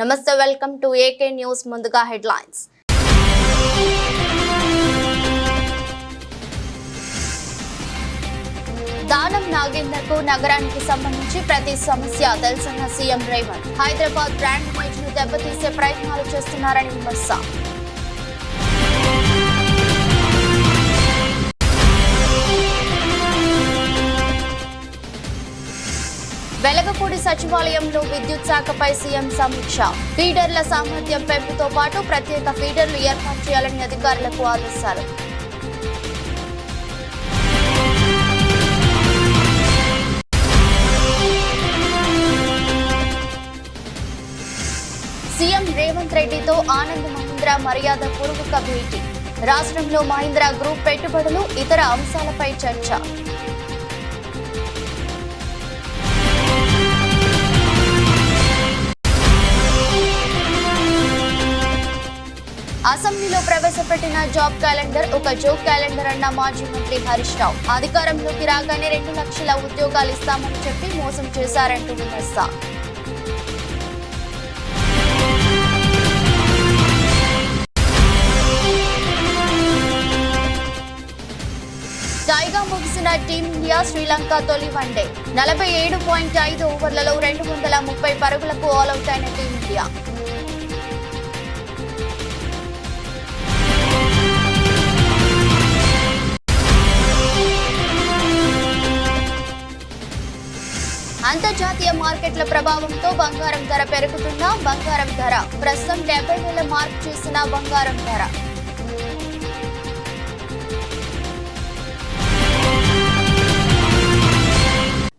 నమస్తే, welcome to AK news. ముందుగా headlines. Danam నాగేందర్కు నగరానికి సంబంధించి ప్రతి సమస్య తెలుసన్న CM Revanth. Hyderabad brand image ను దెబ్బతీసే ప్రయత్నాలు చేస్తున్నారని విమర్శ. వెలగపూడి సచివాలయంలో విద్యుత్ శాఖపై సీఎం సమీక్ష. ఫీడర్ల సామర్థ్యం పెంపుతో పాటు ప్రత్యేక ఫీడర్లు ఏర్పాటు చేయాలని అధికారులకు ఆదేశాలు. సీఎం రేవంత్ రెడ్డితో ఆనంద్ మహీంద్రా మర్యాద పూర్వక భేటీ. రాష్ట్రంలో మహీంద్రా గ్రూప్ పెట్టుబడులు, ఇతర అంశాలపై చర్చ. అసెంబ్లీలో ప్రవేశపెట్టిన జాబ్ క్యాలెండర్ ఒక జోక్ క్యాలెండర్ అన్న మాజీ మంత్రి హరీష్ రావు. అధికారంలోకి రాగానే 2 లక్షల ఉద్యోగాలు ఇస్తామని చెప్పి మోసం చేశారంటూ విమర్శ. టైగా ముగిసిన టీమిండియా శ్రీలంక తొలి వన్డే. 47.5 ఓవర్లలో 230 పరుగులకు ఆల్అౌట్ అయిన టీమిండియా. అంతర్జాతీయ మార్కెట్ల ప్రభావంతో బంగారం ధర పెరుగుతున్నా బంగారం ధర ప్రస్తుతం 70,000 మార్క్ చేసిన బంగారం ధర.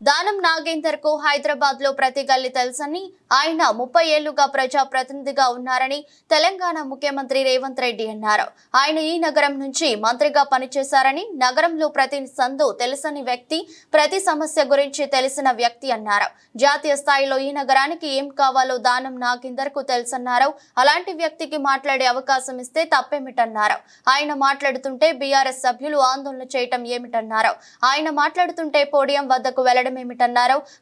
దానం నాగేందర్ కు హైదరాబాద్ లో ప్రతి గల్లీ తెలుసని, ఆయన 30 ఏళ్లుగా ప్రజా ప్రతినిధిగా ఉన్నారని తెలంగాణ ముఖ్యమంత్రి రేవంత్ రెడ్డి అన్నారు. ఆయన ఈ నగరం నుంచి మంత్రిగా పనిచేశారని, నగరంలో ప్రతి సందు తెలుసని వ్యక్తి, ప్రతి సమస్య గురించి తెలిసిన వ్యక్తి అన్నారు. జాతీయ స్థాయిలో ఈ నగరానికి ఏం కావాలో దానం నాగేందర్ కు తెలుసన్నారు. అలాంటి వ్యక్తికి మాట్లాడే అవకాశం ఇస్తే తప్పేమిటన్నారు. ఆయన మాట్లాడుతుంటే బీఆర్ఎస్ సభ్యులు ఆందోళన చేయటం ఏమిటన్నారు. ఆయన మాట్లాడుతుంటే పోడియం వద్దకు వెళ్లడం ఏమిటన్నారు.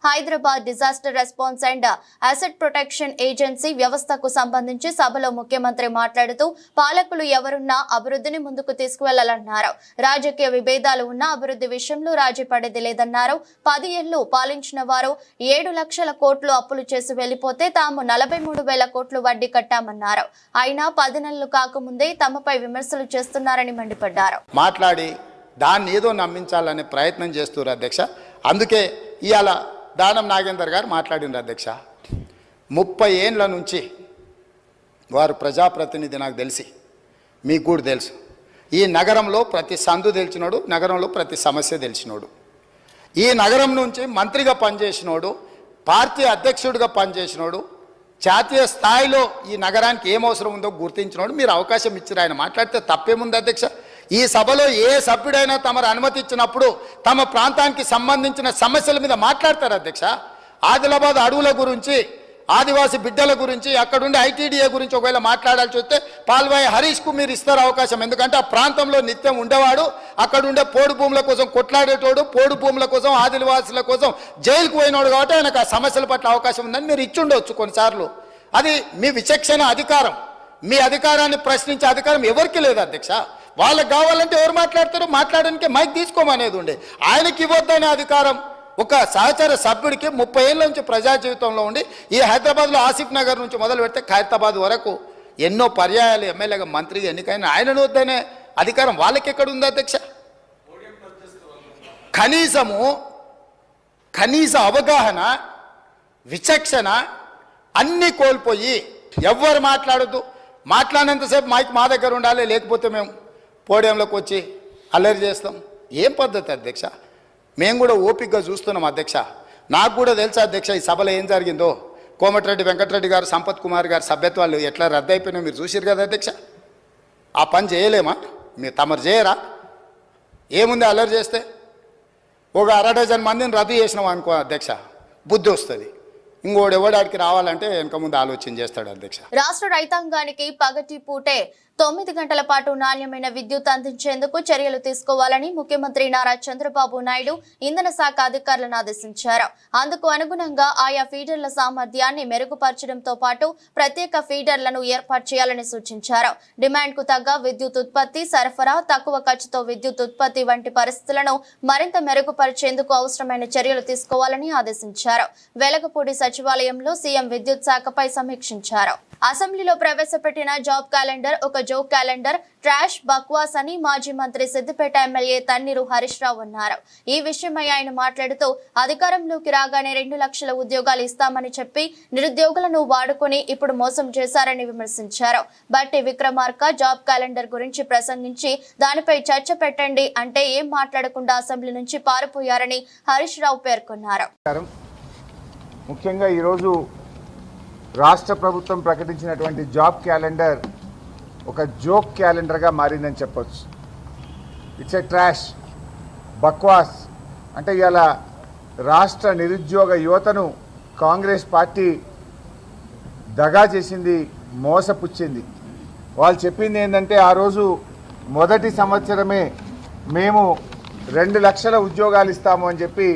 Hyderabad disaster response and asset protection agency వ్యవస్థకు సంబంధించి సభలో ముఖ్యమంత్రి మాట్లాడుతూ పాలకులు ఎవరున్నా అభివృద్ధిని ముందుకు తీసుకువెళ్లాలన్నారు. రాజకీయ విభేదాలు ఉన్న అభివృద్ధి విషయంలో రాజీ పడేది లేదన్నారు. 10 ఏళ్లు పాలించిన వారు 7 లక్షల కోట్లు అప్పులు చేసి వెళ్లిపోతే తాము 43,000 కోట్లు వడ్డీ కట్టామన్నారు. అయినా 10 నెలలు కాకముందే తమపై విమర్శలు చేస్తున్నారని మండిపడ్డారు. మాట్లాడి దాన్ని ఏదో నమ్మించాలనే ప్రయత్నం చేస్తున్నారు అధ్యక్ష. అందుకే ఇవాళ దానం నాగేందర్ గారు మాట్లాడినారు అధ్యక్ష. 30 ఏళ్ళ నుంచి వారు ప్రజాప్రతినిధి, నాకు తెలిసి మీకు కూడా తెలుసు. ఈ నగరంలో ప్రతి సందు తెలిసినోడు, నగరంలో ప్రతి సమస్య తెలిసినోడు, ఈ నగరం నుంచి మంత్రిగా పనిచేసినోడు, పార్టీ అధ్యక్షుడిగా పనిచేసినోడు, జాతీయ స్థాయిలో ఈ నగరానికి ఏం అవసరం ఉందో గుర్తించినోడు. మీరు అవకాశం ఇచ్చారు, ఆయన మాట్లాడితే తప్పేముంది అధ్యక్ష. ఈ సభలో ఏ సభ్యుడైనా తమరు అనుమతి ఇచ్చినప్పుడు తమ ప్రాంతానికి సంబంధించిన సమస్యల మీద మాట్లాడతారు అధ్యక్ష. ఆదిలాబాద్ అడవుల గురించి, ఆదివాసీ బిడ్డల గురించి, అక్కడుండే ఐటీడీఏ గురించి ఒకవేళ మాట్లాడాల్సి వస్తే పాల్వాయి హరీష్కు మీరు ఇస్తారు అవకాశం. ఎందుకంటే ఆ ప్రాంతంలో నిత్యం ఉండేవాడు, అక్కడుండే పోడు భూముల కోసం కొట్లాడేటోడు, పోడు భూముల కోసం, ఆదివాసుల కోసం జైలుకు పోయినోడు. కాబట్టి ఆయనకు ఆ సమస్యల పట్ల అవకాశం ఉందని మీరు ఇచ్చుండవచ్చు కొన్నిసార్లు. అది మీ విచక్షణ అధికారం. మీ అధికారాన్ని ప్రశ్నించే అధికారం ఎవరికి లేదు అధ్యక్ష. వాళ్ళకి కావాలంటే ఎవరు మాట్లాడతారో మాట్లాడడానికి మైక్ తీసుకోమనేది ఉండే. ఆయనకి ఇవ్వద్దనే అధికారం ఒక సహచర సభ్యుడికి 30 ఏళ్ళ నుంచి ప్రజా జీవితంలో ఉండి ఈ హైదరాబాద్లో ఆసిఫ్ నగర్ నుంచి మొదలు పెడితే ఖైరతాబాద్ వరకు ఎన్నో పర్యాయాలు ఎమ్మెల్యేగా మంత్రిగా ఎన్నికైన ఆయనను వద్దనే అధికారం వాళ్ళకి ఎక్కడ ఉంది అధ్యక్ష. కనీస అవగాహన, విచక్షణ అన్నీ కోల్పోయి ఎవ్వరు మాట్లాడద్దు, మాట్లాడినంతసేపు మైక్ మా దగ్గర ఉండాలి, లేకపోతే మేము పోడియంలోకి వచ్చి అల్లరి చేస్తాం. ఏం పద్ధతి అధ్యక్ష? మేము కూడా ఓపికగా చూస్తున్నాం అధ్యక్ష. నాకు కూడా తెలుసా అధ్యక్ష ఈ సభలో ఏం జరిగిందో. కోమటిరెడ్డి వెంకటరెడ్డి గారు, సంపత్ కుమార్ గారు సభ్యత్వాలు ఎట్లా రద్దు అయిపోయినా మీరు చూసిరు కదా అధ్యక్ష. ఆ పని చేయలేమా? మీరు తమరు చేయరా? ఏముంది అల్లరి చేస్తే? ఒక 1/2 డజన్ మందిని రద్దు చేసినాం అనుకో అధ్యక్ష, బుద్ధి వస్తుంది. ఇంకోడు ఎవడాడికి రావాలంటే వెనక ముందు ఆలోచన చేస్తాడు అధ్యక్ష. రాష్ట్ర రైతాంగానికి పగటి పూటే 9 గంటల పాటు నాణ్యమైన విద్యుత్ అందించేందుకు చర్యలు తీసుకోవాలని ముఖ్యమంత్రి నారా చంద్రబాబు నాయుడు ఇంధన శాఖ అధికారులను ఆదేశించారు. అందుకు అనుగుణంగా ఆయా ఫీడర్ల సామర్థ్యాన్ని మెరుగుపరచడంతో పాటు ప్రత్యేక ఫీడర్లను ఏర్పాటు చేయాలని సూచించారు. డిమాండ్ కు తగ్గ విద్యుత్ ఉత్పత్తి, సరఫరా, తక్కువ ఖర్చుతో విద్యుత్ ఉత్పత్తి వంటి పరిస్థితులను మరింత మెరుగుపరిచేందుకు అవసరమైన చర్యలు తీసుకోవాలని ఆదేశించారు. వెలగపూడి సచివాలయంలో సీఎం విద్యుత్ శాఖపై సమీక్షించారు. అసెంబ్లీలో ప్రవేశపెట్టిన జాబ్ క్యాలెండర్ ఒక జోక్ క్యాలెండర్, ట్రాష్, బక్వాస్ అని మాజీ మంత్రి సిద్దిపేట ఎమ్మెల్యే తన్నీరు హరీష్ రావు అన్నారు. ఈ విషయమై ఆయన మాట్లాడుతూ అధికారంలోకి రాగానే 2 లక్షల ఉద్యోగాలు ఇస్తామని చెప్పి నిరుద్యోగులను వాడుకొని ఇప్పుడు మోసం చేశారని విమర్శించారు. బట్టి విక్రమార్క జాబ్ క్యాలెండర్ గురించి ప్రసంగించి దానిపై చర్చ పెట్టండి అంటే ఏం మాట్లాడకుండా అసెంబ్లీ నుంచి పారిపోయారని హరీష్ రావు పేర్కొన్నారు. ముఖ్యంగా ఈరోజు రాష్ట్ర ప్రభుత్వం ప్రకటించినటువంటి జాబ్ క్యాలెండర్ ఒక జోక్ క్యాలెండర్గా మారిందని చెప్పొచ్చు. ఇట్స్ ఏ ట్రాష్, బక్వాస్. అంటే ఇలా రాష్ట్ర నిరుద్యోగ యువతను కాంగ్రెస్ పార్టీ దగా చేసింది, మోసపుచ్చింది. వాళ్ళు చెప్పింది ఏంటంటే ఆ రోజు మొదటి సంవత్సరమే మేము 2 లక్షల ఉద్యోగాలు ఇస్తాము అని చెప్పి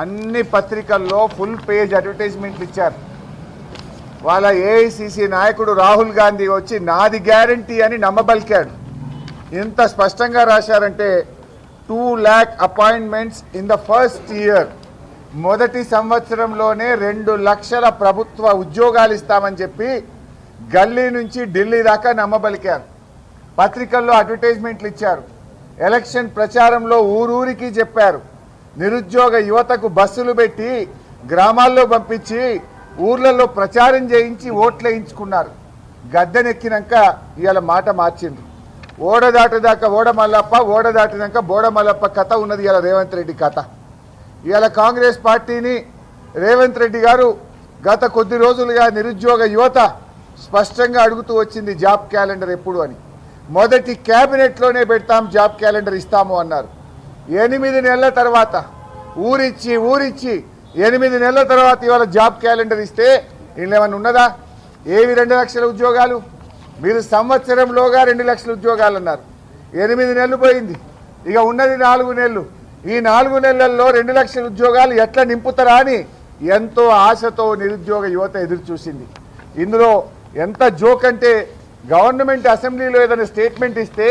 అన్ని పత్రికల్లో ఫుల్ పేజ్ అడ్వర్టైజ్మెంట్లు ఇచ్చారు. వాళ్ళ ఏఐసిసి నాయకుడు రాహుల్ గాంధీ వచ్చి నాది గ్యారంటీ అని నమ్మబలికాడు. ఇంత స్పష్టంగా రాశారంటే 2 lakh appointments in the first year, మొదటి సంవత్సరంలోనే 2 లక్షల ప్రభుత్వ ఉద్యోగాలు ఇస్తామని చెప్పి గల్లీ నుంచి ఢిల్లీ దాకా నమ్మబలికారు. పత్రికల్లో అడ్వర్టైజ్మెంట్లు ఇచ్చారు. ఎలక్షన్ ప్రచారంలో ఊరూరికి చెప్పారు. నిరుద్యోగ యువతకు బస్సులు పెట్టి గ్రామాల్లో పంపించి ఊర్లలో ప్రచారం చేయించి ఓట్లు వేయించుకున్నారు. గద్దెనెక్కినాక ఇవాళ మాట మార్చిండ్రు. ఓడ దాటిదాకా ఓడ మల్లప్ప, ఓడ దాటినాక బోడ మల్లప్ప కథ ఉన్నది ఇవాళ రేవంత్ రెడ్డి కథ. ఇవాళ కాంగ్రెస్ పార్టీని రేవంత్ రెడ్డి గారు గత కొద్ది రోజులుగా నిరుద్యోగ యువత స్పష్టంగా అడుగుతూ వచ్చింది జాబ్ క్యాలెండర్ ఎప్పుడు అని. మొదటి క్యాబినెట్లోనే పెడతాం, జాబ్ క్యాలెండర్ ఇస్తాము అన్నారు. 8 నెలల తర్వాత ఊరిచ్చి 8 నెలల తర్వాత ఇవాళ జాబ్ క్యాలెండర్ ఇస్తే వీళ్ళు ఏమన్నా ఉన్నదా? ఏవి 2 లక్షల ఉద్యోగాలు? మీరు సంవత్సరంలోగా 2 లక్షల ఉద్యోగాలు అన్నారు. 8 నెలలు పోయింది, ఇక ఉన్నది 4 నెలలు. ఈ 4 నెలల్లో 2 లక్షల ఉద్యోగాలు ఎట్లా నింపుతారా అని ఎంతో ఆశతో నిరుద్యోగ యువత ఎదురు చూసింది. ఇందులో ఎంత జోక్ అంటే గవర్నమెంట్ అసెంబ్లీలో ఏదైనా స్టేట్మెంట్ ఇస్తే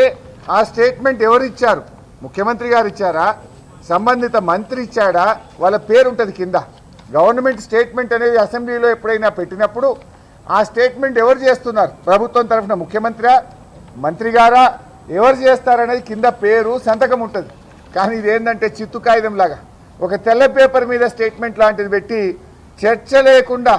ఆ స్టేట్మెంట్ ఎవరు ఇచ్చారు? ముఖ్యమంత్రి గారు ఇచ్చారా? సంబంధిత మంత్రి ఇచ్చాడా? వాళ్ళ పేరు ఉంటుంది కింద. గవర్నమెంట్ స్టేట్మెంట్ అనేది అసెంబ్లీలో ఎప్పుడైనా పెట్టినప్పుడు ఆ స్టేట్మెంట్ ఎవరు చేస్తున్నారు? ప్రభుత్వం తరఫున ముఖ్యమంత్రి, మంత్రి గారా, ఎవరు చేస్తారనేది కింద పేరు, సంతకం ఉంటుంది. కానీ ఇదేంటంటే చిత్తు కాగితం లాగా ఒక తెల్ల పేపర్ మీద స్టేట్మెంట్ లాంటిది పెట్టి చర్చ లేకుండా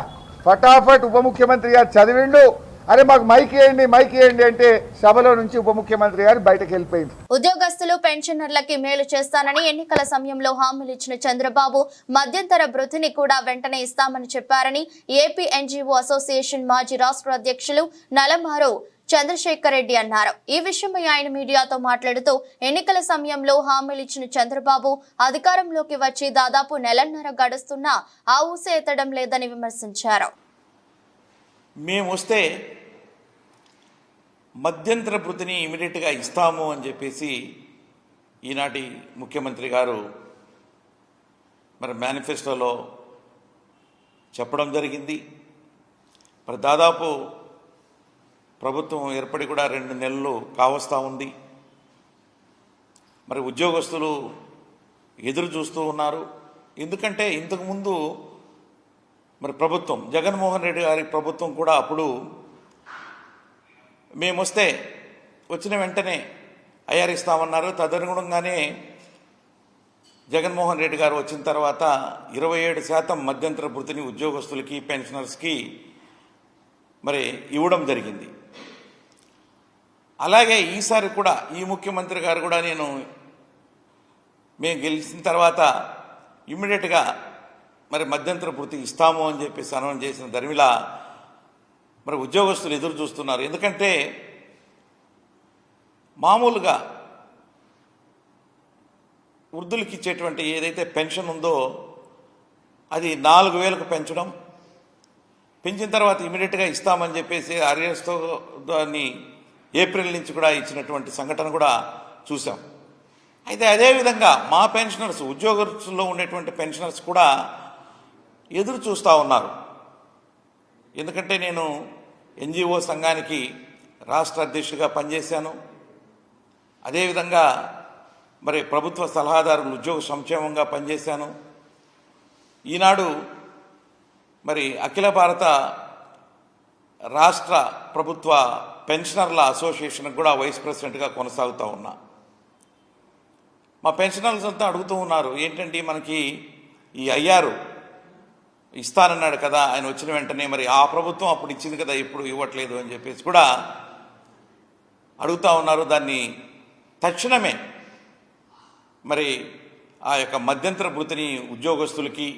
ఫటాఫట్ ఉప ముఖ్యమంత్రి గారు చదివిండు. అరే మాకు మైక్ ఇవ్వండి అంటే సభలో నుంచి ఉప ముఖ్యమంత్రి గారు బయటకు వెళ్ళిపోయింది. ఉద్యోగస్తులు, పెన్షనర్లకి మేలు చేస్తానని ఎన్నికల సమయంలో హామీలు ఇచ్చిన చంద్రబాబు మధ్యంతర భృతిని కూడా వెంటనే ఇస్తామని చెప్పారని ఏపీ ఎన్జీఓ అసోసియేషన్ మాజీ రాష్ట్ర అధ్యక్షులు నలమారు చంద్రశేఖర్ రెడ్డి అన్నారు. ఈ విషయమై ఆయన మీడియాతో మాట్లాడుతూ ఎన్నికల సమయంలో హామీలు ఇచ్చిన చంద్రబాబు అధికారంలోకి వచ్చి దాదాపు 1.5 నెలలు గడుస్తున్నా ఆ ఊసే ఎత్తడం లేదని విమర్శించారు. మేము వస్తే మధ్యంతర భృతిని ఇమీడియట్గా ఇస్తాము అని చెప్పేసి ఈనాటి ముఖ్యమంత్రి గారు మరి మేనిఫెస్టోలో చెప్పడం జరిగింది. మరి దాదాపు ప్రభుత్వం ఏర్పడి కూడా 2 నెలలు కావస్తూ ఉంది. మరి ఉద్యోగస్తులు ఎదురు చూస్తూ ఉన్నారు. ఎందుకంటే ఇంతకుముందు మరి ప్రభుత్వం, జగన్మోహన్ రెడ్డి గారి ప్రభుత్వం కూడా అప్పుడు మేము వస్తే వచ్చిన వెంటనే ఐఆర్ ఇస్తామన్నారు. తదనుగుణంగానే జగన్మోహన్ రెడ్డి గారు వచ్చిన తర్వాత 27% మధ్యంతర భృతిని ఉద్యోగస్తులకి, పెన్షనర్స్కి మరి ఇవ్వడం జరిగింది. అలాగే ఈసారి కూడా ఈ ముఖ్యమంత్రి గారు కూడా మేము గెలిచిన తర్వాత ఇమ్మీడియట్గా మరి మధ్యంతర భృతి ఇస్తాము అని చెప్పేసి అనౌన్స్ చేసిన ధర్మిలా మరి ఉద్యోగస్తులు ఎదురు చూస్తున్నారు. ఎందుకంటే మామూలుగా వృద్ధులకి ఇచ్చేటువంటి ఏదైతే పెన్షన్ ఉందో అది 4,000కు పెంచడం, పెంచిన తర్వాత ఇమీడియట్గా ఇస్తామని చెప్పేసి అరియర్స్తో దాన్ని ఏప్రిల్ నుంచి కూడా ఇచ్చినటువంటి సంఘటన కూడా చూసాం. అయితే అదేవిధంగా మా పెన్షనర్స్, ఉద్యోగస్తుల్లో ఉండేటువంటి పెన్షనర్స్ కూడా ఎదురు చూస్తూ ఉన్నారు. ఎందుకంటే నేను ఎన్జిఓ సంఘానికి రాష్ట్ర అధ్యక్షుడిగా పనిచేశాను. అదేవిధంగా మరి ప్రభుత్వ సలహాదారులు ఉద్యోగ సంక్షేమంగా పనిచేశాను. ఈనాడు మరి అఖిల భారత రాష్ట్ర ప్రభుత్వ పెన్షనర్ల అసోసియేషన్ కూడా వైస్ ప్రెసిడెంట్గా కొనసాగుతూ ఉన్నా. మా పెన్షనర్స్ అంతా అడుగుతూ ఉన్నారు, ఏంటంటే మనకి ఈ అయ్యారు ఇస్తానన్నాడు కదా, ఆయన వచ్చిన వెంటనే మరి ఆ ప్రభుత్వం అప్పుడు ఇచ్చింది కదా, ఇప్పుడు ఇవ్వట్లేదు అని చెప్పేసి కూడా అడుగుతూ ఉన్నారు. దాన్ని తక్షణమే మరి ఆ యొక్క మధ్యంతర భృతిని ఉద్యోగస్తులకి,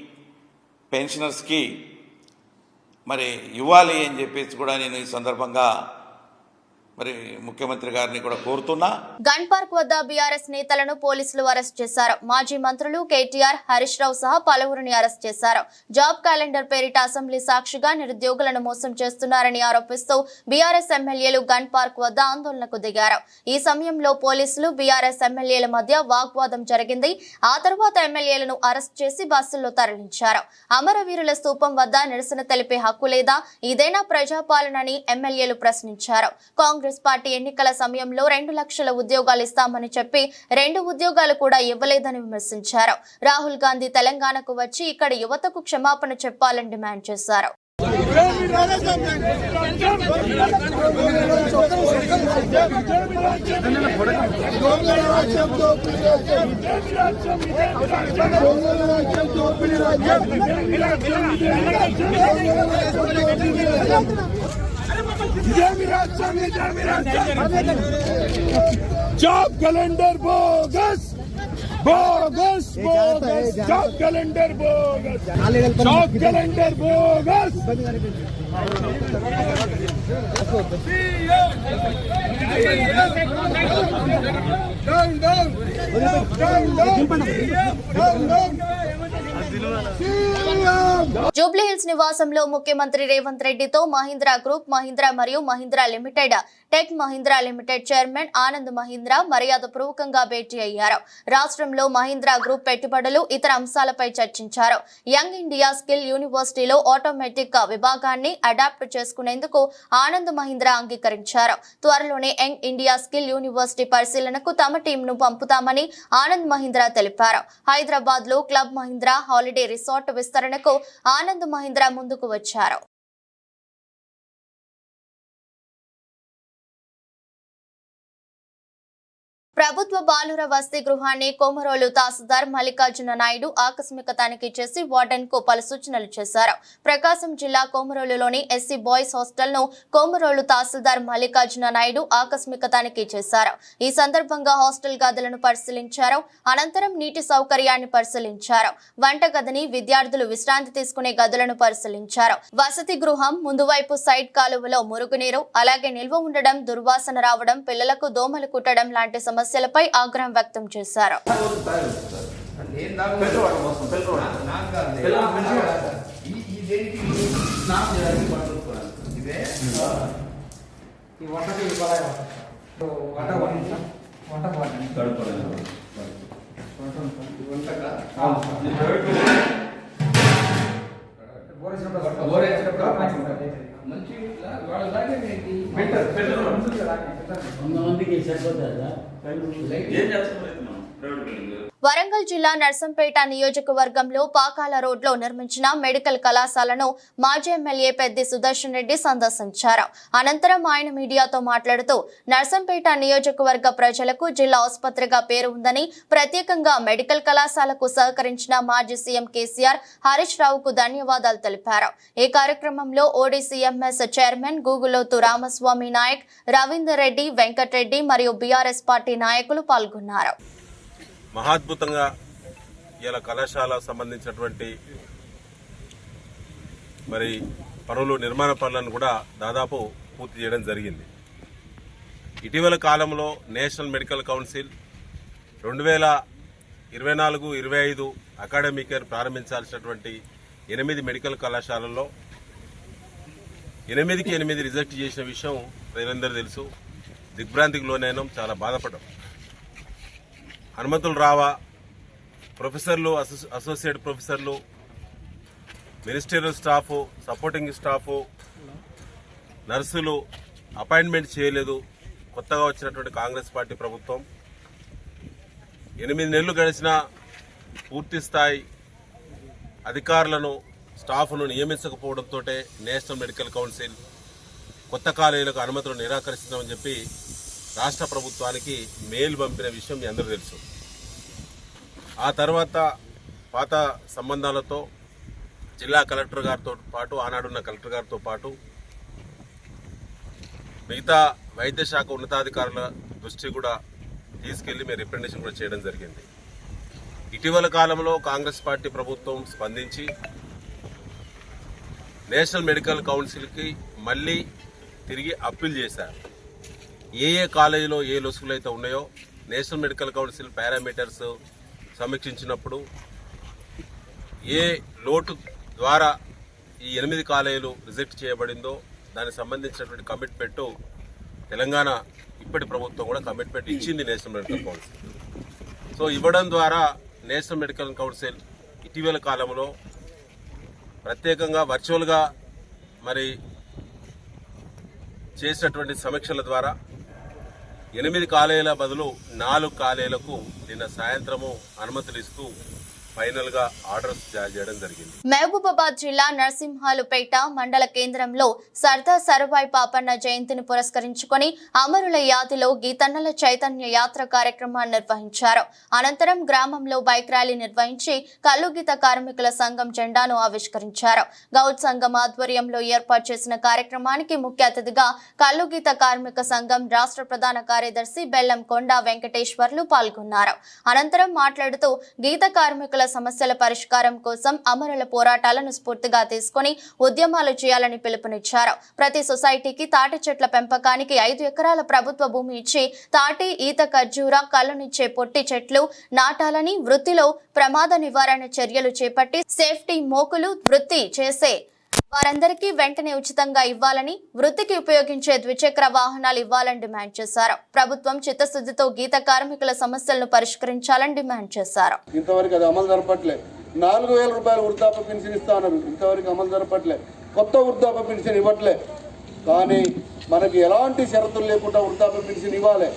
పెన్షనర్స్కి మరి ఇవ్వాలి అని చెప్పేసి కూడా నేను ఈ సందర్భంగా మరి ముఖ్యమంత్రి గారిని కూడా కోరుతున్నా. గన్ పార్క్ వద్ద బీఆర్ఎస్ నేతలను పోలీసులు అరెస్ట్ చేశారు. మాజీ మంత్రులు కేటీఆర్, హరీష్ రావు సహా పలువురిని అరెస్ట్ చేశారు. జాబ్ క్యాలెండర్ పేరిట అసెంబ్లీ సాక్షిగా నిరుద్యోగులను మోసం చేస్తున్నారని ఆరోపిస్తూ బీఆర్ఎస్ ఎమ్మెల్యేలు గన్ పార్క్ వద్ద ఆందోళనకు దిగారు. ఈ సమయంలో పోలీసులు బీఆర్ఎస్ ఎమ్మెల్యేల మధ్య వాగ్వాదం జరిగింది. ఆ తర్వాత ఎమ్మెల్యేలను అరెస్ట్ చేసి బస్సుల్లో తరలించారు. అమరవీరుల స్తూపం వద్ద నిరసన తెలిపే హక్కు లేదా, ఇదేనా ప్రజాపాలనని ఎమ్మెల్యేలు ప్రశ్నించారు. కాంగ్రెస్ పార్టీ ఎన్నికల సమయంలో 2 లక్షల ఉద్యోగాలు ఇస్తామని చెప్పి 2 ఉద్యోగాలు కూడా ఇవ్వలేదని విమర్శించారు. రాహుల్ గాంధీ తెలంగాణకు వచ్చి ఇక్కడ యువతకు క్షమాపణ చెప్పాలని డిమాండ్ చేశారు. Job calendar bogus bogus bogus job calendar bogus job calendar bogus Jubilee hills నివాసంలో ముఖ్యమంత్రి రేవంత్ రెడ్డితో మహీంద్రా గ్రూప్, మహీంద్రా మరియు Mahindra limited, tech Mahindra limited chairman Anand Mahindra మర్యాదపూర్వకంగా భేటీ అయ్యారు. రాష్ట్రంలో మహీంద్రా గ్రూప్ పెట్టుబడులు, ఇతర అంశాలపై చర్చించారు. యంగ్ ఇండియా స్కిల్ యూనివర్సిటీలో ఆటోమేటిక్ విభాగాన్ని అడాప్ట్ చేసుకునేందుకు ఆనంద్ మహీంద్రా అంగీకరించారు. త్వరలోనే యంగ్ ఇండియా స్కిల్ యూనివర్సిటీ పరిశీలనకు తమ టీంను పంపుతామని ఆనంద్ మహీంద్రా తెలిపారు. హైదరాబాద్ లో క్లబ్ మహీంద్రా హాలిడే రిసార్ట్ విస్తరణకు ఆనంద్ మహీంద్రా ముందుకు వచ్చారు. ప్రభుత్వ బాలుర వసతి గృహాన్ని కొమరోలు తహసీల్దార్ మల్లికార్జున నాయుడు ఆకస్మిక తనిఖీ చేసి వార్డెన్ కు పలు సూచనలు చేశారు. ప్రకాశం జిల్లా కొమరోలులోని ఎస్సీ బాయ్స్ హాస్టల్ ను కొమరోలు తహసీల్దార్ మల్లికార్జున నాయుడు ఆకస్మిక తనిఖీ చేశారు. ఈ సందర్భంగా హాస్టల్ గదులను పరిశీలించారు. అనంతరం నీటి సౌకర్యాన్ని పరిశీలించారు. వంటగదిని, విద్యార్థులు విశ్రాంతి తీసుకునే గదులను పరిశీలించారు. వసతి గృహం ముందు వైపు సైడ్ కాలువలో మురుగునీరు, అలాగే నిల్వ ఉండడం, దుర్వాసన రావడం, పిల్లలకు దోమలు కుట్టడం లాంటి సమస్యలపై ఆగ్రహం వ్యక్తం చేశారు. వరంగల్ జిల్లా నర్సంపేట నియోజకవర్గంలో పాకాల రోడ్లో నిర్మించిన మెడికల్ కళాశాలను మాజీ ఎమ్మెల్యే పెద్ది సుదర్శన్ రెడ్డి సందర్శించారు. అనంతరం ఆయన మీడియాతో మాట్లాడుతూ నర్సంపేట నియోజకవర్గ ప్రజలకు జిల్లా ఆసుపత్రిగా పేరు ఉందని, ప్రత్యేకంగా మెడికల్ కళాశాలకు సహకరించిన మాజీ సీఎం కేసీఆర్, హరీష్ రావుకు ధన్యవాదాలు తెలిపారు. ఈ కార్యక్రమంలో ఓడీసీఎంఎస్ చైర్మన్ గూగులోతు రామస్వామి నాయక్, రవీందర్ రెడ్డి, వెంకటరెడ్డి మరియు బీఆర్ఎస్ పార్టీ నాయకులు పాల్గొన్నారు. మహాద్భుతంగా ఇలా కళాశాల సంబంధించినటువంటి మరి పనులు, నిర్మాణ పనులను కూడా దాదాపు పూర్తి చేయడం జరిగింది. ఇటీవల కాలంలో national medical council 2024-25 academic year ప్రారంభించాల్సినటువంటి 8 మెడికల్ కళాశాలల్లో 8కి 8 రిజెక్ట్ చేసిన విషయం ప్రజలందరూ తెలుసు. దిగ్భ్రాంతికి లోనైనాం, చాలా బాధపడ్డాం. హనుమంతులు రావా, ప్రొఫెసర్లు, అసోసియేట్ ప్రొఫెసర్లు, మినిస్టరియల్ స్టాఫ్, సపోర్టింగ్ స్టాఫ్, నర్సులు అపాయింట్మెంట్ చేయలేదు. కొత్తగా వచ్చినటువంటి కాంగ్రెస్ పార్టీ ప్రభుత్వం 8 నెలలు గడిచినా పూర్తి స్థాయి అధికారులను, స్టాఫ్ను నియమించకపోవడంతో నేషనల్ మెడికల్ కౌన్సిల్ కొత్త కాలేజీలకు అనుమతులు నిరాకరిస్తున్నామని చెప్పి రాష్ట్ర ప్రభుత్వానికి మెయిల్ పంపిన విషయం మీ అందరూ తెలుసు. ఆ తర్వాత పాత సంబంధాలతో జిల్లా కలెక్టర్ గారితో పాటు, ఆనాడున్న కలెక్టర్ గారితో పాటు మిగతా వైద్య శాఖ ఉన్నతాధికారుల దృష్టి కూడా తీసుకెళ్లి మేము రిప్రజెంటేషన్ కూడా చేయడం జరిగింది. ఇటీవల కాలంలో కాంగ్రెస్ పార్టీ ప్రభుత్వం స్పందించి నేషనల్ మెడికల్ కౌన్సిల్కి మళ్ళీ తిరిగి అప్పీల్ చేశారు. ఏ కాలేజీలో ఏ లొసుగులు అయితే ఉన్నాయో నేషనల్ మెడికల్ కౌన్సిల్ పారామీటర్స్ సమీక్షించినప్పుడు ఏ లోటు ద్వారా ఈ 8 కాలేజీలు రిజెక్ట్ చేయబడిందో దానికి సంబంధించినటువంటి కమిట్మెంట్ తెలంగాణ ఇప్పటి ప్రభుత్వం కూడా కమిట్మెంట్ ఇచ్చింది నేషనల్ మెడికల్ కౌన్సిల్. సో ఇవ్వడం ద్వారా నేషనల్ మెడికల్ కౌన్సిల్ ఇటీవల కాలంలో ప్రత్యేకంగా వర్చువల్గా మరి చేసినటువంటి సమీక్షల ద్వారా 8 కాలేజీల బదులు 4 కాలేజీలకు నిన్న సాయంత్రము అనుమతులు ఇస్తూ ఫైనల్ గా ఆర్డర్స్ జారీ చేయడం జరిగింది. మహబూబాబాద్ జిల్లా నరసింహాలుపేట మండల కేంద్రంలో సర్దార్ సర్వాయి పాపన్న జయంతిని పురస్కరించుకొని అమరుల యాదిలో గీతన్నల చైతన్య యాత్ర కార్యక్రమాన్ని నిర్వహించారు. అనంతరం గ్రామంలో బైక్ ర్యాలీ నిర్వహించి కల్లుగీత కార్మికుల సంఘం జెండాను ఆవిష్కరించారు. గౌడ్ సంఘం ఆధ్వర్యంలో ఏర్పాటు చేసిన కార్యక్రమానికి ముఖ్య అతిథిగా కల్లుగీత కార్మిక సంఘం రాష్ట్ర ప్రధాన కార్యదర్శి బెల్లం కొండ వెంకటేశ్వర్లు పాల్గొన్నారు. అనంతరం మాట్లాడుతూ గీత కార్మికుల సమస్యల పరిష్కారం కోసం అమరుల పోరాటాలను స్ఫూర్తిగా తీసుకుని ఉద్యమాలు చేయాలని పిలుపునిచ్చారు. ప్రతి సొసైటీకి తాటి చెట్ల పెంపకానికి 5 ఎకరాల ప్రభుత్వ భూమి ఇచ్చి తాటి, ఈత, ఖర్జూర, కళ్ళునిచ్చే పొట్టి చెట్లు నాటాలని, వృత్తిలో ప్రమాద నివారణ చర్యలు చేపట్టి సేఫ్టీ మోకులు వృత్తి చేసే వారందరికీ వెంటనే ఉచితంగా ఇవ్వాలని, వృత్తికి ఉపయోగించే ద్విచక్ర వాహనాలు ఇవ్వాలని డిమాండ్ చేశారు. ప్రభుత్వం చిత్తశుద్ధితో గీత కార్మికుల సమస్యలను పరిష్కరించాలని డిమాండ్ చేశారు. ఇంతవరకు అది అమలు జరపట్లే. 4,000 రూపాయల వృద్ధాప్య పెన్షన్ ఇస్తా ఉన్నారు, ఇంతవరకు అమలు జరపట్లే. కొత్త వృద్ధాప్య పెన్షన్ ఇవ్వట్లే. కానీ మనకి ఎలాంటి షరతులు లేకుండా వృద్ధాప్య పెన్షన్ ఇవ్వాలి.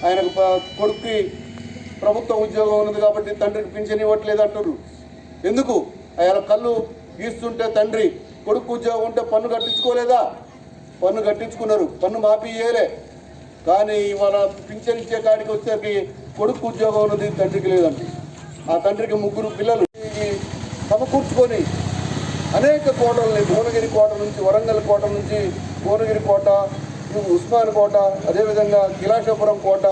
ఆయనకు కొడుక్కి ప్రభుత్వ ఉద్యోగం ఉన్నది కాబట్టి తండ్రికి పెన్షన్ ఇవ్వట్లేదు అంటారు. ఎందుకు? ఆయన కళ్ళు గీస్తుంటే తండ్రి, కొడుకు ఉద్యోగం ఉంటే పన్ను కట్టించుకోలేదా? పన్ను కట్టించుకున్నారు, పన్ను మాఫీ చేయలే. కానీ ఇవాళ పింఛన్ ఇచ్చే కాడికి వచ్చేసరికి కొడుకు ఉద్యోగం ఉన్నది, తండ్రికి లేదండి. ఆ తండ్రికి 3 పిల్లలు సమకూర్చుకొని అనేక కోటల్ని, భువనగిరి కోట నుంచి, వరంగల్ కోట నుంచి భువనగిరి కోట, ఉస్మాన్ కోట, అదేవిధంగా కిలాషపురం కోట,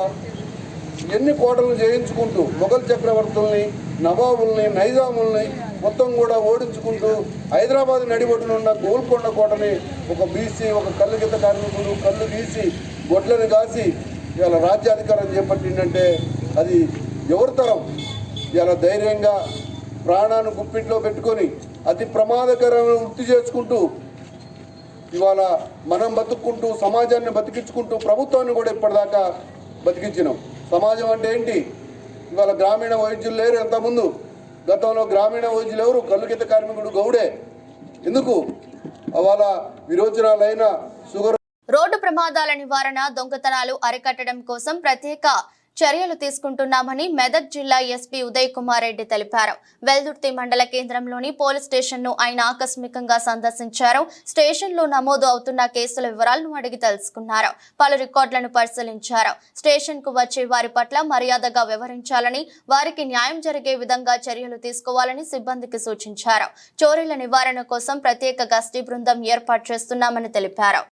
ఎన్ని కోటలను జయించుకుంటూ మొఘల్ చక్రవర్తుల్ని, నవాబుల్ని, నైజాముల్ని మొత్తం కూడా ఓడించుకుంటూ హైదరాబాద్ నడిబొడ్డునున్న గోల్కొండ కోటని ఒక బీసీ, ఒక కల్లుగీత కార్మికుడు కళ్ళు గీసి గొడ్లను కాసి ఇవాళ రాజ్యాధికారం చేపట్టిందంటే అది ఎవరి తరం? ఇవాళ ధైర్యంగా ప్రాణాన్ని గుప్పిట్లో పెట్టుకొని అతి ప్రమాదకరమైన వృత్తి చేసుకుంటూ ఇవాళ మనం బతుక్కుంటూ సమాజాన్ని బతికించుకుంటూ ప్రభుత్వాన్ని కూడా ఇప్పటిదాకా బతికించినాం. సమాజం అంటే ఏంటి? ఇవాళ గ్రామీణ వైద్యులు లేరు. ఎంతముందు గతంలో గ్రామీణ వైద్యులు ఎవరు? కల్లుగీత కార్మికుడు గౌడే. ఎందుకు? అవాళ విరోచనాలైన షుగర్. రోడ్డు ప్రమాదాల నివారణ, దొంగతనాలు అరికట్టడం కోసం ప్రత్యేక చర్యలు తీసుకుంటున్నామని మెదక్ జిల్లా ఎస్పీ ఉదయ్ కుమార్ రెడ్డి తెలిపారు. వెల్దుర్తి మండల కేంద్రంలోని పోలీస్ స్టేషన్ ను ఆయన ఆకస్మికంగా సందర్శించారు. స్టేషన్ లో నమోదు అవుతున్న కేసుల వివరాలను అడిగి తెలుసుకున్నారు. పలు రికార్డులను పరిశీలించారు. స్టేషన్ కు వచ్చే వారి పట్ల మర్యాదగా వ్యవహరించాలని, వారికి న్యాయం జరిగే విధంగా చర్యలు తీసుకోవాలని సిబ్బందికి సూచించారు. చోరీల నివారణ కోసం ప్రత్యేక గస్తీ బృందం ఏర్పాటు చేస్తున్నామని తెలిపారు.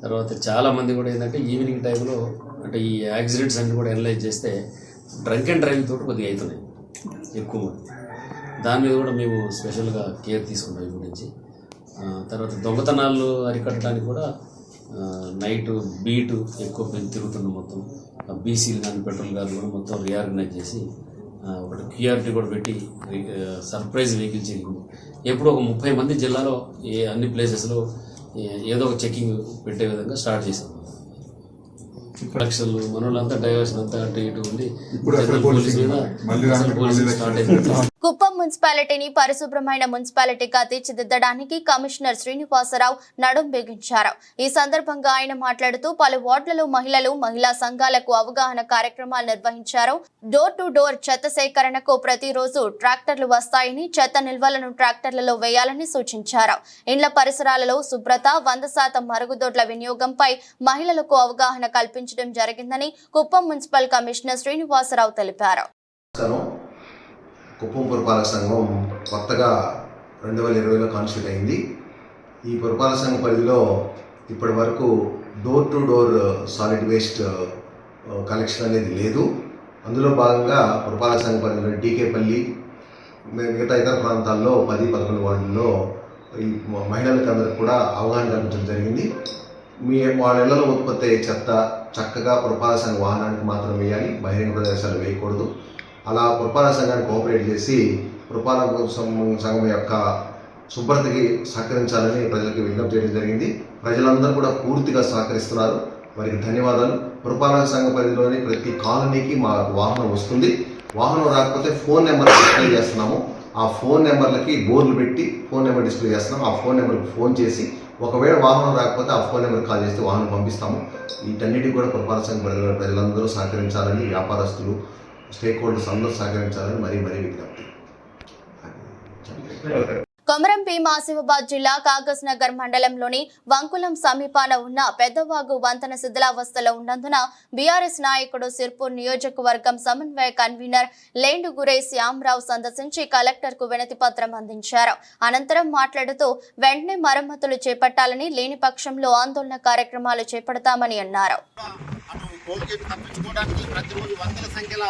తర్వాత చాలామంది కూడా ఏంటంటే ఈవినింగ్ టైంలో అంటే ఈ యాక్సిడెంట్స్ అన్ని కూడా అనలైజ్ చేస్తే డ్రంక్ అండ్ డ్రైవింగ్ తోటి కొద్దిగా అవుతున్నాయి ఎక్కువ మంది. దాని మీద కూడా మేము స్పెషల్గా కేర్ తీసుకుంటాం ఇప్పటి నుంచి. తర్వాత దొంగతనాలు అరికట్టడానికి కూడా నైట్ బీటు ఎక్కువ తిరుగుతున్నాం. మొత్తం బీసీలు కానీ పెట్రోల్ గారు కూడా మొత్తం రీఆర్గనైజ్ చేసి ఒకటి క్యూఆర్టీ కూడా పెట్టి సర్ప్రైజ్ వెహికల్ చెకింగ్ ఎప్పుడు ఒక 30 మంది జిల్లాలో అన్ని ప్లేసెస్లో ఏదో ఒక చెకింగ్ పెట్టే విధంగా స్టార్ట్ చేశాం. లక్షలు మనోళ్ళంతా డైవర్షన్ అంతా అటు ఇటు ఉంది. కుప్పం మున్సిపాలిటీని పరిశుభ్రమైన మున్సిపాలిటీగా తీర్చిదిద్దడానికి కమిషనర్ శ్రీనివాసరావు నడుం బిగించారు. ఈ సందర్భంగా ఆయన మాట్లాడుతూ పలు వార్డులలో మహిళా సంఘాలకు అవగాహన కార్యక్రమాలు నిర్వహించారు. డోర్ టు డోర్ చెత్త సేకరణకు ప్రతిరోజు ట్రాక్టర్లు వస్తాయని, చెత్త నిల్వలను ట్రాక్టర్లలో వేయాలని సూచించారు. ఇండ్ల పరిసరాలలో శుభ్రత, 100% మరుగుదొడ్ల వినియోగంపై మహిళలకు అవగాహన కల్పించడం జరిగిందని కుప్పం మున్సిపల్ కమిషనర్ శ్రీనివాసరావు తెలిపారు. కుప్పం పురపాలక సంఘం కొత్తగా 2020లో కాన్స్టిట్యూట్ అయింది. ఈ పురపాలక సంఘం పరిధిలో ఇప్పటి వరకు door to door solid waste collection అనేది లేదు. అందులో భాగంగా పురపాలక సంఘం పరిధిలో టీకేపల్లి, మిగతా ఇతర ప్రాంతాల్లో 10-11 వార్డుల్లో ఈ మహిళలకు అందరికి కూడా అవగాహన కల్పించడం జరిగింది. వాళ్ళ ఇళ్లలో ఉత్పత్తి అయ్యే చెత్త చక్కగా పురపాలక సంఘ వాహనానికి మాత్రం వేయాలి, బహిరంగ ప్రదేశాలు వేయకూడదు. అలా పురపాలక సంఘాన్ని కోఆపరేట్ చేసి పురపాలక సంఘం యొక్క శుభ్రతకి సహకరించాలని ప్రజలకి విజ్ఞప్తి చేయడం జరిగింది. ప్రజలందరూ కూడా పూర్తిగా సహకరిస్తున్నారు, వారికి ధన్యవాదాలు. పురపాలక సంఘ పరిధిలోని ప్రతి కాలనీకి మా వాహనం వస్తుంది. వాహనం రాకపోతే ఫోన్ నెంబర్ డిస్ప్లే చేస్తున్నాము. ఆ ఫోన్ నెంబర్లకి బోర్డులు పెట్టి ఫోన్ నెంబర్ డిస్ప్లే చేస్తున్నాం. ఆ ఫోన్ నెంబర్కి ఫోన్ చేసి ఒకవేళ వాహనం రాకపోతే ఆ ఫోన్ నెంబర్కి కాల్ చేస్తే వాహనం పంపిస్తాము. వీటన్నిటికీ కూడా పురపాలక సంఘ పరిధిలో ప్రజలందరూ సహకరించాలని, వ్యాపారస్తులు, స్టేక్ హోల్డర్స్ అందరూ సహకరించాలని మరీ విజ్ఞప్తి. కొమరం భీం ఆసిఫాబాద్ జిల్లా కాగజ్ నగర్ మండలంలోని వంకులం సమీపాన ఉన్న పెద్దవాగు వంతెన శిథిలావస్థలో ఉన్నందున బీఆర్ఎస్ నాయకుడు సిర్పూర్ నియోజకవర్గం సమన్వయ కన్వీనర్ లేండుగురే శ్యామరావు సందర్శించి కలెక్టర్ కు వినతి పత్రం అందించారు. అనంతరం మాట్లాడుతూ వెంటనే మరమ్మతులు చేపట్టాలని, లేని పక్షంలో ఆందోళన కార్యక్రమాలు చేపడతామని అన్నారు. టోల్గేట్ తప్పించుకోవడానికి ప్రతిరోజు వందల సంఖ్యలో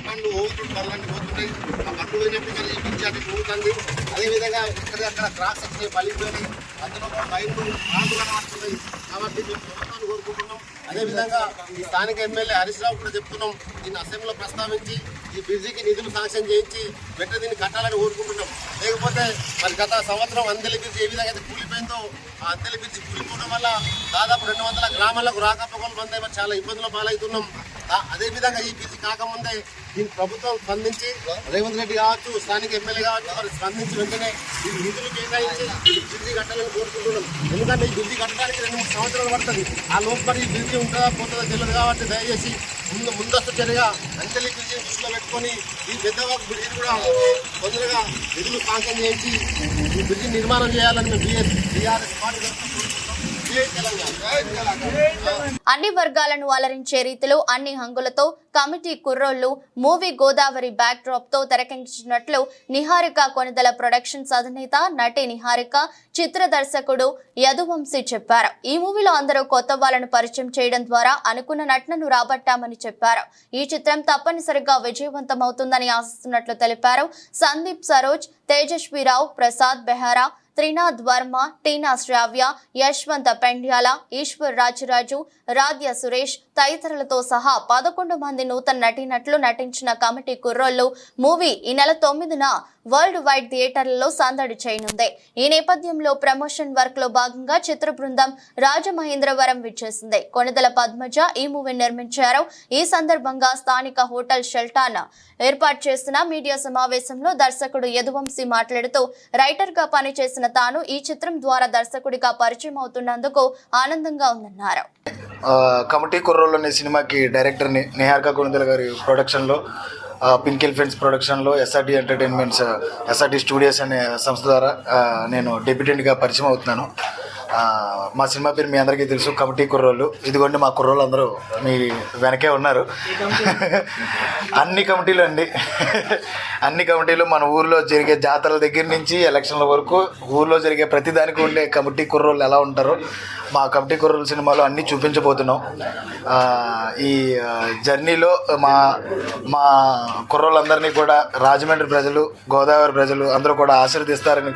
బండ్లు ఓవర్ బర్లన్నీ పోతున్నాయి. ఆ బండ్లు పోయినప్పుడు ఇచ్చాటి పోతుంది. అదేవిధంగా ఎక్కడెక్కడ క్రాక్స్ వచ్చినాయి, పలిపోయినాయి. అందులో రైళ్లు ఆటలు కనబడుతున్నాయి. కాబట్టి మేము ప్రభుత్వాన్ని కోరుకుంటున్నాం. అదేవిధంగా ఈ స్థానిక ఎమ్మెల్యే హరీష్ రావు కూడా చెప్తున్నాం, దీన్ని అసెంబ్లీలో ప్రస్తావించి ఈ బ్రిడ్జికి నిధులు శాంక్షన్ చేయించి వెంటనే దీన్ని కట్టాలని కోరుకుంటున్నాం. లేకపోతే మరి గత సంవత్సరం అందెలి బ్రిడ్జి ఏ విధంగా అయితే కూలిపోయిందో ఆ అందెలి బ్రిడ్జి కూలిపోవడం వల్ల దాదాపు 200 గ్రామాలకు రాకపోకలు మంది చాలా ఇబ్బందులు పాలవుతున్నాం. అదేవిధంగా ఈ బ్రిడ్జి కాకముందే దీని ప్రభుత్వం స్పందించి, రేవంత్ రెడ్డి కావచ్చు, స్థానిక ఎమ్మెల్యే కావచ్చు, మరి స్పందించి వెంటనే ఈ నిధులు కేటాయించి ఈ బ్రిడ్జి కట్టాలని కోరుకుంటున్నాం. ఎందుకంటే ఈ బ్రిడ్జి కట్టడానికి 2-3 సంవత్సరాలు పడుతుంది. ఆ లోపల ఈ బ్రిడ్జి ఉంటుందా పోతుందా తెలియదు. కాబట్టి దయచేసి ముందస్తు చర్యగా అంచెలి బ్రిడ్జిని దృష్టిలో పెట్టుకొని ఈ పెద్దవాగు బ్రిడ్జిని కూడా తొందరగా నిధులు శాంక్షన్ చేయించి ఈ బ్రిడ్జి నిర్మాణం చేయాలని మేము బీఆర్ఎస్ పార్టీ కోరుకుంటున్నాం. అన్ని వర్గాలను అలరించే రీతిలో అన్ని హంగులతో Committee Kurrollu movie Godavari backdrop తో తెరకెక్కించినట్లు నిహారిక కొనిదల ప్రొడక్షన్స్ అధినేత నటి నిహారిక, చిత్ర దర్శకుడు యదువంశీ చెప్పారు. ఈ మూవీలో అందరూ కొత్త వాళ్ళను పరిచయం చేయడం ద్వారా అనుకున్న నటనను రాబట్టామని చెప్పారు. ఈ చిత్రం తప్పనిసరిగా విజయవంతమవుతుందని ఆశిస్తున్నట్లు తెలిపారు. సందీప్ సరోజ్, తేజస్వీరావు, ప్రసాద్ బెహారా, త్రినాథ్ వర్మ, టీనా శ్రావ్య, యశ్వంత పెండ్యాల, ఈశ్వర్ రాజరాజు, రాధ్య సురేష్ తదితరులతో సహా 11 మంది నూతన నటీనటులు నటించిన కమిటీ కుర్రోళ్లు మూవీ ఈ నెల 9న వరల్డ్ వైడ్ థియేటర్లలో సందడి చేయనుంది. ఈ నేపథ్యంలో ప్రమోషన్ వర్క్ లో భాగంగా చిత్ర బృందం రాజమహేంద్రవరం విచ్చేసింది. కొనిదల పద్మజ ఈ మూవీ నిర్మించారు. ఈ సందర్భంగా స్థానిక హోటల్ షెల్టాన్ ఏర్పాటు చేసిన మీడియా సమావేశంలో దర్శకుడు యదువంశీ మాట్లాడుతూ, రైటర్ గా పనిచేసిన తాను ఈ చిత్రం ద్వారా దర్శకుడిగా పరిచయం అవుతున్నందుకు ఆనందంగా ఉందన్నారు. కమిటీ కుర్రోళ్ళు అనే సినిమాకి డైరెక్టర్ నిహారిక కొనిదల గారి ప్రొడక్షన్లో, పింక్ ఎలిఫెంట్స్ ప్రొడక్షన్లో ఎస్ఆర్టీ ఎంటర్టైన్మెంట్స్, ఎస్ఆర్టీ స్టూడియోస్ అనే సంస్థ ద్వారా నేను డెబ్యూటెంట్గా పరిచయం అవుతున్నాను. మా సినిమా పేరు మీ అందరికీ తెలుసు, కమిటీ కుర్రోళ్ళు. ఇదిగోండి మా కుర్రోళ్ళు అందరూ మీ వెనకే ఉన్నారు. అన్ని కమిటీలు అండి, అన్ని కమిటీలు మన ఊర్లో జరిగే జాతరల దగ్గర నుంచి ఎలక్షన్ల వరకు ఊర్లో జరిగే ప్రతిదానికి ఉండే కమిటీ కుర్రోళ్ళు ఎలా ఉంటారో మా కమిటీ కుర్రోళ్ళు సినిమాలో అన్నీ చూపించబోతున్నాం. ఈ జర్నీలో మా కుర్రోళ్ళందరినీ కూడా రాజమండ్రి ప్రజలు, గోదావరి ప్రజలు అందరూ కూడా ఆశీర్వదిస్తారని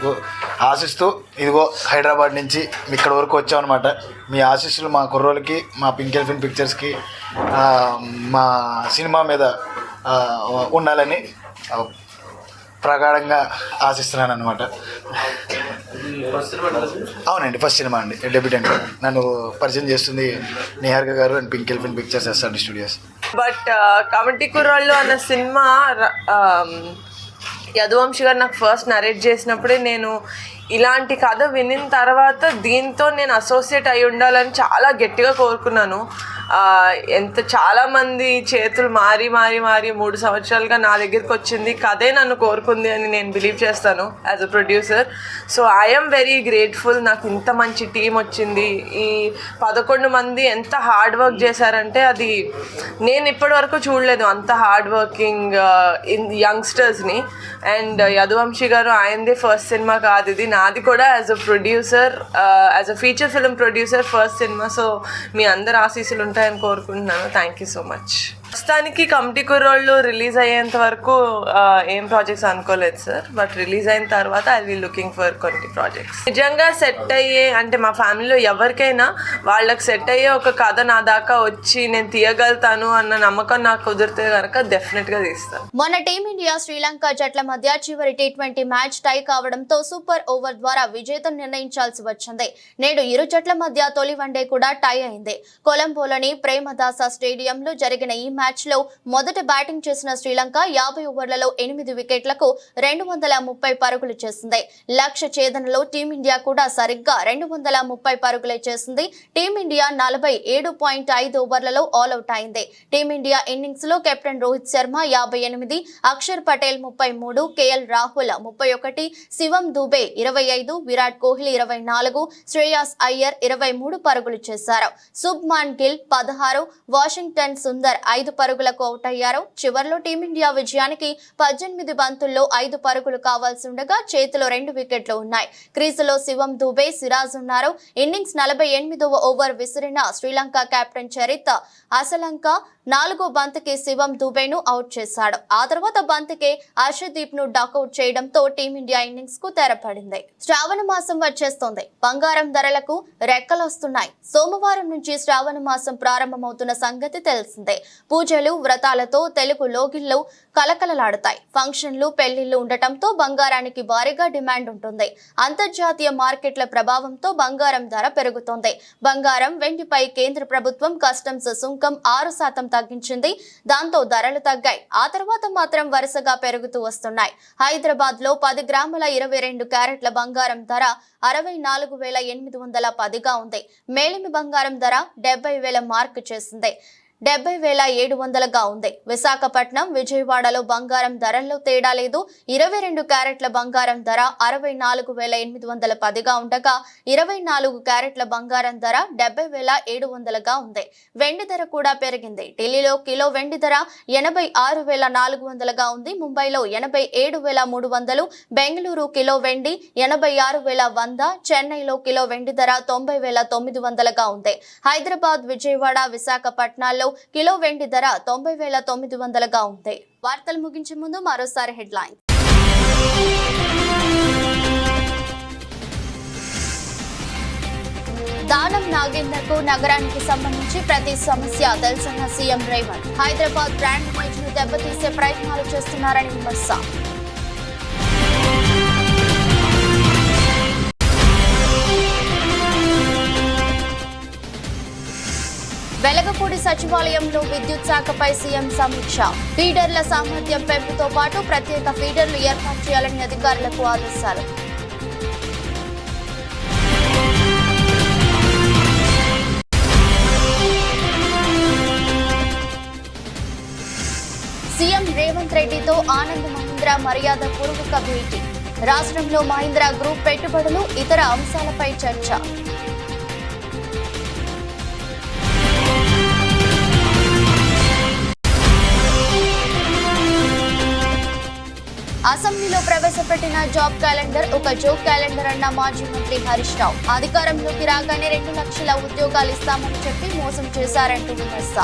ఆశిస్తూ ఇదిగో హైదరాబాద్ నుంచి ఇక్కడ వరకు వచ్చామన్నమాట. మీ ఆశీస్సులు మా కుర్రోళ్ళకి, మా పింక్ ఎలిఫెంట్ పిక్చర్స్కి, మా సినిమా మీద ఉండాలని ప్రగాఢంగా ఆశిస్తున్నాను అనమాట. అవునండి, ఫస్ట్ సినిమా అండి, డెబ్యూటెంట్. నన్ను పరిచయం చేస్తుంది నిహారిక గారు and pink elephant pictures SRD studios. But committee కుర్రాళ్ళు అన్న సినిమా యదువంశి గారు నాకు ఫస్ట్ నరేట్ చేసినప్పుడే నేను ఇలాంటి కథ వినిన తర్వాత దీంతో నేను అసోసియేట్ అయి ఉండాలని చాలా గట్టిగా కోరుకున్నాను. చాలామంది చేతులు మారి 3 సంవత్సరాలుగా నా దగ్గరికి వచ్చింది కథే నన్ను కోరుకుంది అని నేను బిలీవ్ చేస్తాను as a producer. So I'm very grateful. నాకు ఇంత మంచి టీం వచ్చింది. ఈ 11 మంది ఎంత హార్డ్ వర్క్ చేశారంటే అది నేను ఇప్పటి వరకు చూడలేదు, అంత హార్డ్ వర్కింగ్ యంగ్స్టర్స్ని. అండ్ యదువంశి గారు ఆయనదే ఫస్ట్ సినిమా కాదు ఇది, నాది కూడా as a producer, as a feature film producer first సినిమా. సో మీ అందరు ఆశీస్సులు ఉంటాయని కోరుకుంటున్నాను. Thank you so much. ప్రస్తుతానికి కమిటీ కుర్రోళ్ళు రిలీజ్ అయ్యేంత వరకు ఏం ప్రాజెక్ట్స్ అనుకోలేదు సార్. బట్ రిలీజ్ అయిన తర్వాత ఐ విల్ లుకింగ్ ఫర్ కొన్ని ప్రాజెక్ట్స్. నిజంగా సెట్ అయ్యే అంటే మా ఫ్యామిలీలో ఎవరికైనా వాళ్ళకి సెట్ అయ్యే ఒక కథ నా దాకా వచ్చి నేను తీయగలుగుతాను అన్న నమ్మకం నాకు కుదిరితే కనుక డెఫినెట్గా తీస్తాను. మొన్న టీమిండియా శ్రీలంక జట్ల మధ్య చివరి T20 మ్యాచ్ టై కావడంతో సూపర్ ఓవర్ ద్వారా విజేతను నిర్ణయించాల్సి వచ్చింది. నేడు ఇరు జట్ల మధ్య తొలి వన్డే కూడా టై అయింది. కొలంబోలోని ప్రేమదాస స్టేడియంలో జరిగిన ఈ మ్యాచ్ లో మొదట బ్యాటింగ్ చేసిన శ్రీలంక 50 ఓవర్లలో 8 వికెట్లకు 230 పరుగులు చేసింది. లక్ష్య ఛేదనలో టీమిండియా కూడా సరిగ్గా 230 పరుగులే చేసింది. టీమిండియా 47.5 ఓవర్లలో ఆల్అౌట్ అయింది. టీమిండియా ఇన్నింగ్స్ లో కెప్టెన్ రోహిత్ శర్మ 58, అక్షర్ పటేల్ 33, KL రాహుల్ 31, శివం దుబే 25, విరాట్ కోహ్లీ 24, శ్రేయాస్ అయ్యర్ 23 పరుగులు చేశారు. శుభ్మాన్ గిల్ 16, వాషింగ్టన్ సుందర్ 5 పరుగులకు అవుట్ అయ్యారు. చివర్లో టీమిండియా విజయానికి 18 బంతుల్లో 5 పరుగులు కావాల్సి ఉండగా చేతిలో 2 వికెట్లు ఉన్నాయి. క్రీజులో శివం దుబే, సిరాజ్ ఉన్నారు. ఇన్నింగ్స్ 48వ ఓవర్ విసిరిన శ్రీలంక కెప్టెన్ చరిత్ అసలంక 4వ బంతికి శివం దుబేను అవుట్ చేశాడు. ఆ తర్వాత బంతికే హర్షదీప్ ను డకౌట్ చేయడంతో టీమిండియా ఇన్నింగ్స్ కు తెరపడింది. శ్రావణ మాసం వచ్చేస్తోంది. బంగారం ధరలకు రెక్కలొస్తున్నాయి. సోమవారం నుంచి శ్రావణ మాసం ప్రారంభమవుతున్న సంగతి తెలిసిందే. పూజలు, వ్రతాలతో తెలుగు లోగిళ్లు కలకలలాడతాయి. ఫంక్షన్లు, పెళ్లిళ్లు ఉండటంతో బంగారానికి భారీగా డిమాండ్ ఉంటుంది. అంతర్జాతీయ మార్కెట్ల ప్రభావంతో బంగారం ధర పెరుగుతోంది. బంగారం, వెండిపై కేంద్ర ప్రభుత్వం కస్టమ్స్ సుంకం 6% తగ్గించింది. దాంతో ధరలు తగ్గాయి. ఆ తర్వాత మాత్రం వరుసగా పెరుగుతూ వస్తున్నాయి. హైదరాబాద్ లో 10 గ్రాముల 22 క్యారెట్ల బంగారం ధర 64,810గా ఉంది. మేలిమి బంగారం ధర 70,000 మార్క్ చేసింది. 70,700గా ఉంది. విశాఖపట్నం, విజయవాడలో బంగారం ధరల్లో తేడా లేదు. 22 క్యారెట్ల బంగారం ధర 64,810గా ఉండగా 24 క్యారెట్ల బంగారం ధర 70,700గా ఉంది. వెండి ధర కూడా పెరిగింది. ఢిల్లీలో కిలో వెండి ధర 86,400గా ఉంది. ముంబైలో 87,300, బెంగళూరు కిలో వెండి 86,100, చెన్నైలో కిలో వెండి ధర 90,900గా ఉంది. హైదరాబాద్, విజయవాడ, విశాఖపట్నాల్లో కిలో వెండి ధర 90,900గా ఉంది. వార్తలు ముగించే ముందు మరోసారి హెడ్లైన్. దానం నాగేందర్కు నగరానికి సంబంధించి ప్రతి సమస్య తెలుసన్న CM Revanth. Hyderabad brand image ను దెబ్బతీసే ప్రయత్నాలు చేస్తున్నారని విమర్శ. వెలగపూడి సచివాలయంలో విద్యుత్ శాఖపై సీఎం సమీక్ష. ఫీడర్ల సామర్థ్యం పెంపుతో పాటు ప్రత్యేక ఫీడర్లు ఏర్పాటు చేయాలని అధికారులకు ఆదేశాలు. సీఎం రేవంత్ రెడ్డితో ఆనంద్ మహీంద్రా మర్యాద పూర్వక భేటీ. రాష్ట్రంలో మహీంద్రా గ్రూప్ పెట్టుబడులు, ఇతర అంశాలపై చర్చ. అసెంబ్లీలో ప్రవేశపెట్టిన జాబ్ క్యాలెండర్ ఒక జోక్ క్యాలెండర్ అన్న మాజీ మంత్రి హరీష్ రావు. అధికారంలోకి రాగానే 2 లక్షల ఉద్యోగాలు ఇస్తామని చెప్పి మోసం చేశారంటూ విమర్శ.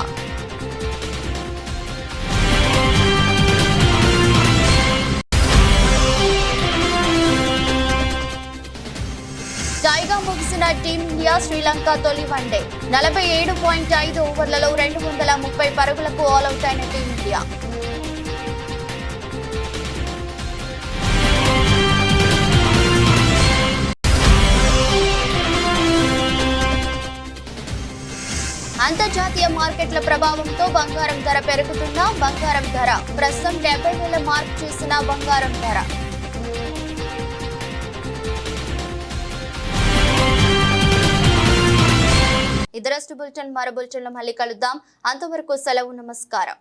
టైగా ముగిసిన టీమిండియా శ్రీలంక తొలి వన్డే 47.5 ఓవర్లలో 230 పరుగులకు ఆల్అౌట్ అయిన టీమిండియా. అంతర్జాతీయ మార్కెట్ల ప్రభావంతో బంగారం ధర పెరుగుతున్న బంగారం ధర ప్రస్తుతం 70,000 మార్క్ చేసిన బంగారం ధర. ఇదరస్ట్ బులెటిన్ మరో బులెటిన్లో మళ్ళీ కలుద్దాం. అంతవరకు సెలవు. నమస్కారం.